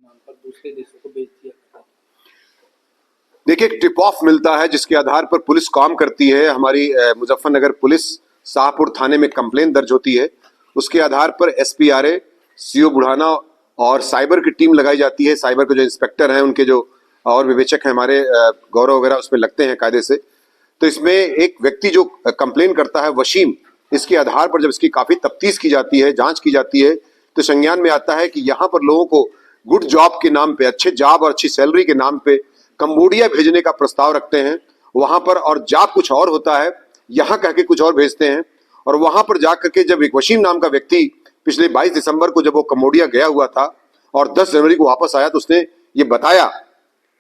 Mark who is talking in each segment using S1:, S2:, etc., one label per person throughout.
S1: नाम पर दूसरे देशों को बेच दिया करता है।
S2: देखिए, एक टिप ऑफ मिलता है जिसके आधार पर पुलिस काम करती है। हमारी मुजफ्फरनगर पुलिस शाहपुर थाने में कंप्लेन दर्ज होती है। उसके आधार पर एसपीआरए, सीओ बुढ़ाना और साइबर की टीम लगाई जाती है। साइबर के जो इंस्पेक्टर हैं, उनके जो और विवेचक हैं हमारे, गौरव वगैरह, उसमें लगते हैं कायदे से। तो इसमें एक व्यक्ति जो कंप्लेन करता है, वशीम, इसके आधार पर जब इसकी काफी तफ्तीश की जाती है, जांच की जाती है, तो संज्ञान में आता है कि यहाँ पर लोगों को गुड जॉब के नाम पे, अच्छे जॉब और अच्छी सैलरी के नाम पे कंबोडिया भेजने का प्रस्ताव रखते हैं वहां पर, और जॉब कुछ और होता है, यहाँ कह के कुछ और भेजते हैं। और वहां पर जाकर के जब एक वशीम नाम का व्यक्ति पिछले 22 दिसंबर को जब वो कंबोडिया गया हुआ था और 10 जनवरी को वापस आया, तो उसने ये बताया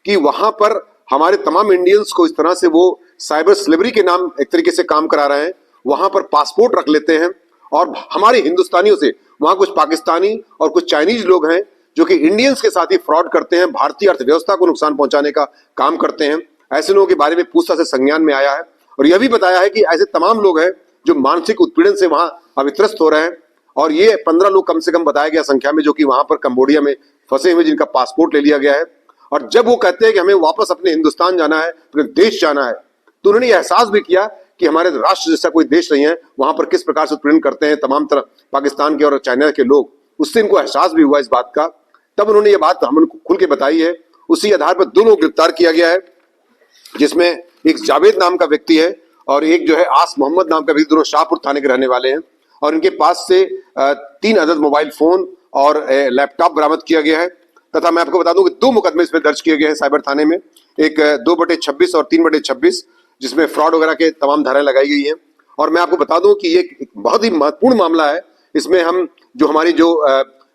S2: कि वहां पर हमारे तमाम इंडियंस को इस तरह से वो साइबर स्लेवरी के नाम एक तरीके से काम करा रहे हैं। वहां पर पासपोर्ट रख लेते हैं और हमारे हिंदुस्तानियों से वहां कुछ पाकिस्तानी और कुछ चाइनीज लोग हैं जो कि इंडियंस के साथ ही फ्रॉड करते हैं, भारतीय अर्थव्यवस्था को नुकसान पहुंचाने का काम करते हैं। ऐसे लोगों के बारे में पूछताछ से संज्ञान में आया है और यह भी बताया है कि ऐसे तमाम लोग हैं जो मानसिक उत्पीड़न से वहां अभी त्रस्त हो रहे हैं। और ये 15 लोग कम से कम बताया गया संख्या में, जो कि वहां पर कंबोडिया में फंसे हुए, जिनका पासपोर्ट ले लिया गया है। और जब वो कहते हैं कि हमें वापस अपने हिंदुस्तान जाना है, अपने देश जाना है, तो उन्होंने ये एहसास भी किया कि हमारे राष्ट्र जैसा कोई देश नहीं है, वहां पर किस प्रकार से उत्पीड़न करते हैं तमाम तरह पाकिस्तान के और चाइना के लोग। उससे इनको एहसास भी हुआ इस बात का। तब उन्होंने ये बात हम खुल के बताई है। उसी आधार पर 2 लोग गिरफ्तार किया गया है, जिसमें एक जावेद नाम का व्यक्ति है और एक जो है आस मोहम्मद नाम का व्यक्ति। दोनों शाहपुर थाने के रहने वाले हैं और इनके पास से 3 अदद मोबाइल फोन और लैपटॉप बरामद किया गया है। तथा मैं आपको बता दूं कि 2 मुकदमे इसमें दर्ज किए गए हैं साइबर थाने में, एक 2/26 और 3/26, जिसमें फ्रॉड वगैरह के तमाम धाराएं लगाई गई हैं। और मैं आपको बता दूं कि ये एक बहुत ही महत्वपूर्ण मामला है। इसमें हम जो हमारी जो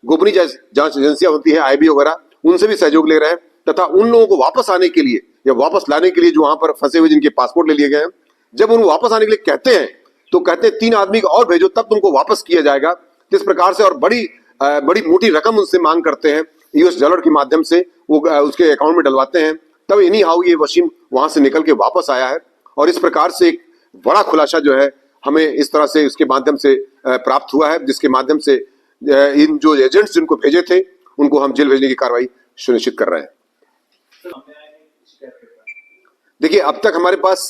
S2: गोपनीय जांच एजेंसियां होती है, आईबी वगैरह, उनसे भी सहयोग ले रहे हैं तथा उन लोगों को वापस आने के लिए या वापस लाने के लिए जो वहां पर फंसे हुए जिनके पासपोर्ट ले लिए गए हैं, जब उनको वापस आने के लिए कहते हैं तो कहते हैं 3 आदमी को और भेजो तब तुमको वापस किया जाएगा। किस प्रकार से और बड़ी मोटी रकम उनसे मांग करते हैं, यूएस डॉलर के माध्यम से वो उसके अकाउंट में डलवाते हैं। तब इन्हीं हाउ ये वशीम वहां से निकल के वापस आया है। और इस प्रकार से एक बड़ा खुलासा जो है हमें इस तरह से उसके माध्यम से प्राप्त हुआ है, जिसके माध्यम से इन जो एजेंट्स जिनको भेजे थे उनको हम जेल भेजने की कार्रवाई सुनिश्चित कर रहे हैं। देखिए, अब तक हमारे पास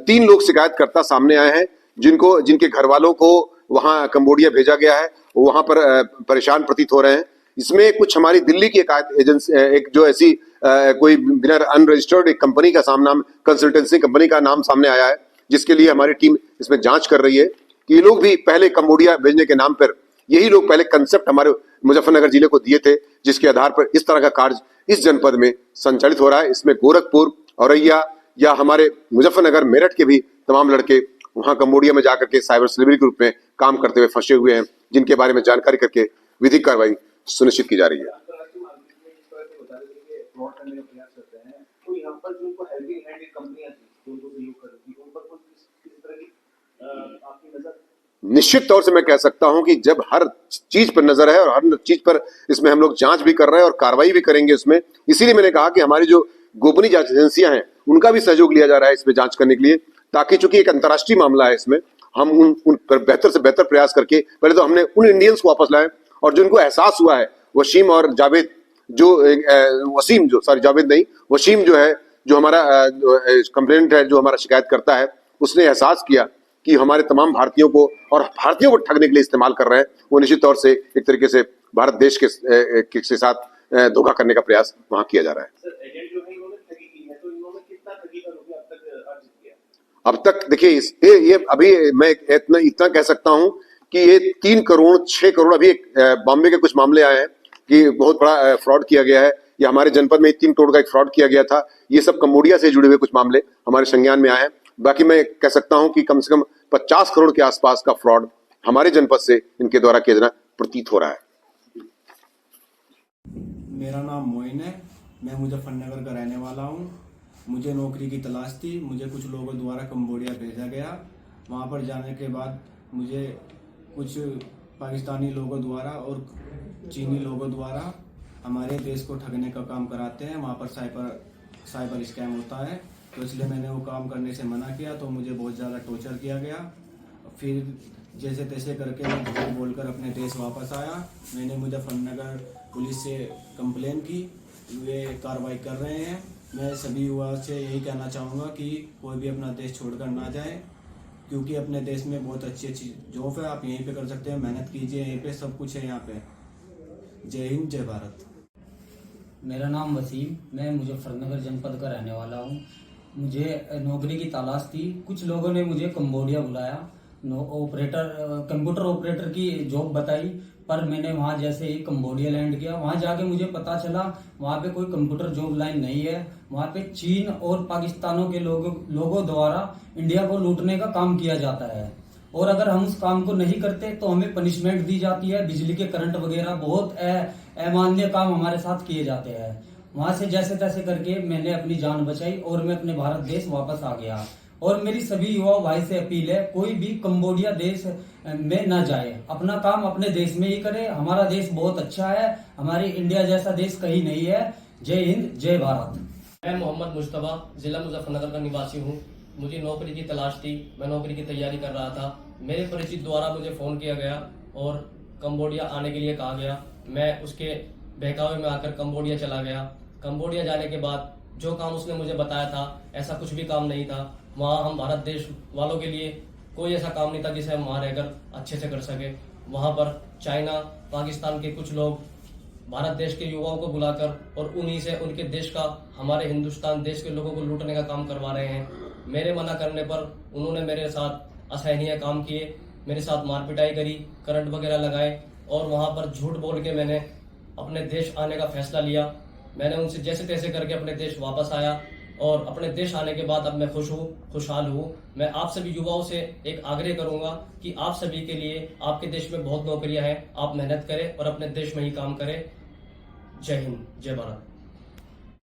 S2: 3 लोग शिकायतकर्ता सामने आए हैं जिनके घर वालों को वहां कंबोडिया भेजा गया है, वो वहां पर परेशान प्रतीत हो रहे हैं। इसमें कुछ हमारी दिल्ली की एजेंसी, एक जो ऐसी कोई बिना अनरजिस्टर्ड एक कंपनी का नाम, कंसल्टेंसी कंपनी का नाम सामने आया है, जिसके लिए हमारी टीम इसमें जांच कर रही है कि ये लोग भी पहले कंबोडिया भेजने के नाम पर यही लोग पहले कंसेप्ट हमारे मुजफ्फरनगर जिले को दिए थे, जिसके आधार पर इस तरह का कार्य इस जनपद में संचालित हो रहा है। इसमें गोरखपुर, औरैया या हमारे मुजफ्फरनगर, मेरठ के भी तमाम लड़के वहां कंबोडिया में जाकर के साइबर स्लेवरी के रूप में काम करते हुए फंसे हुए हैं, जिनके बारे में जानकारी करके विधिक कार्रवाई सुनिश्चित की जा रही है। निश्चित तौर से मैं कह सकता हूं कि जब हर चीज पर नजर है और हर चीज पर इसमें हम लोग जांच भी कर रहे हैं और कार्रवाई भी करेंगे इसमें, इसीलिए मैंने कहा कि हमारी जो गोपनीय जांच एजेंसियां हैं उनका भी सहयोग लिया जा रहा है इसमें जांच करने के लिए, ताकि चूंकि एक अंतर्राष्ट्रीय मामला है, इसमें हम उन पर बेहतर से बेहतर प्रयास करके पहले तो हमने उन इंडियंस को वापस लाए और जिनको एहसास हुआ है, वशीम और जावेद वशीम जो है, जो हमारा कंप्लेंट है, जो हमारा शिकायत करता है, उसने एहसास किया कि हमारे तमाम भारतीयों को ठगने के लिए इस्तेमाल कर रहे हैं। वो निश्चित तौर से एक तरीके से भारत देश के साथ धोखा करने का प्रयास वहां किया जा रहा है। अब तक देखिए, ये अभी मैं इतना कह सकता हूं कि ये 3 करोड़ 6 करोड़, अभी बॉम्बे के कुछ मामले आए हैं कि बहुत बड़ा फ्रॉड किया गया है, या हमारे जनपद में 3 करोड़ का एक फ्रॉड किया गया था। ये सब कंबोडिया से जुड़े हुए कुछ मामले हमारे संज्ञान में आए हैं। बाकी मैं कह सकता हूं कि कम से कम 50 करोड़ के आसपास का फ्रॉड हमारे जनपद से इनके द्वारा किया जाना प्रतीत हो रहा है।
S3: मेरा नाम मोइन है, मैं मुजफ्फरनगर का रहने वाला हूं। मुझे नौकरी की तलाश थी, मुझे कुछ लोगों द्वारा कंबोडिया भेजा गया। वहां पर जाने के बाद मुझे कुछ पाकिस्तानी लोगों द्वारा और चीनी लोगों द्वारा हमारे देश को ठगने का काम कराते हैं। वहां पर साइबर स्कैम होता है, तो इसलिए मैंने वो काम करने से मना किया, तो मुझे बहुत ज़्यादा टॉर्चर किया गया। फिर जैसे तैसे करके मैं झूठ बोलकर अपने देश वापस आया। मैंने मुजफ्फरनगर पुलिस से कंप्लेन की, वे कार्रवाई कर रहे हैं। मैं सभी युवाओं से यही कहना चाहूँगा कि कोई भी अपना देश छोड़कर ना जाए, क्योंकि अपने देश में बहुत अच्छी अच्छी जॉब है, आप यहीं पे कर सकते हैं। मेहनत कीजिए, यहीं पे सब कुछ है यहाँ पे। जय हिंद, जय भारत।
S4: मेरा नाम वसीम, मैं मुजफ्फरनगर जनपद का रहने वाला हूँ। मुझे नौकरी की तलाश थी। कुछ लोगों ने मुझे कंबोडिया बुलाया, कंप्यूटर ऑपरेटर की जॉब बताई, पर मैंने वहाँ जैसे ही कंबोडिया लैंड किया, वहाँ जाके मुझे पता चला वहाँ पे कोई कंप्यूटर जॉब लाइन नहीं है। वहाँ पे चीन और पाकिस्तानों के लोगों द्वारा इंडिया को लूटने का काम किया जाता है, और अगर हम उस काम को नहीं करते तो हमें पनिशमेंट दी जाती है। बिजली के करंट वगैरह बहुत अमान्य काम हमारे साथ किए जाते हैं। वहां से जैसे तैसे करके मैंने अपनी जान बचाई और मैं अपने भारत देश वापस आ गया। और मेरी सभी युवा भाई से अपील है, कोई भी कंबोडिया देश में न जाए, अपना काम अपने देश में ही करे। हमारा देश बहुत अच्छा है, हमारी इंडिया जैसा देश कहीं नहीं है। जय हिंद, जय भारत।
S1: मैं मोहम्मद मुश्तबा, जिला मुजफ्फरनगर का निवासी हूँ। मुझे नौकरी की तलाश थी, मैं नौकरी की तैयारी कर रहा था। मेरे परिचित द्वारा मुझे फ़ोन किया गया और कंबोडिया आने के लिए कहा गया। मैं उसके बहकावे में आकर कंबोडिया चला गया। कंबोडिया जाने के बाद जो काम उसने मुझे बताया था, ऐसा कुछ भी काम नहीं था। वहाँ हम भारत देश वालों के लिए कोई ऐसा काम नहीं था जिसे हम वहाँ रहकर अच्छे से कर सके। वहाँ पर चाइना, पाकिस्तान के कुछ लोग भारत देश के युवाओं को बुलाकर और उन्हीं से उनके देश का, हमारे हिंदुस्तान देश के लोगों को लूटने का काम करवा रहे हैं। मेरे मना करने पर उन्होंने मेरे साथ असहनीय काम किए, मेरे साथ मारपिटाई करी, करंट वगैरह लगाए, और वहाँ पर झूठ बोल के मैंने अपने देश आने का फैसला लिया। मैंने उनसे जैसे तैसे करके अपने देश वापस आया, और अपने देश आने के बाद अब मैं खुश हूँ, खुशहाल हूँ। मैं आप सभी युवाओं से एक आग्रह करूंगा कि आप सभी के लिए, आपके देश में बहुत नौकरियां हैं, आप मेहनत करें और अपने देश में ही काम करें। जय हिंद, जय भारत।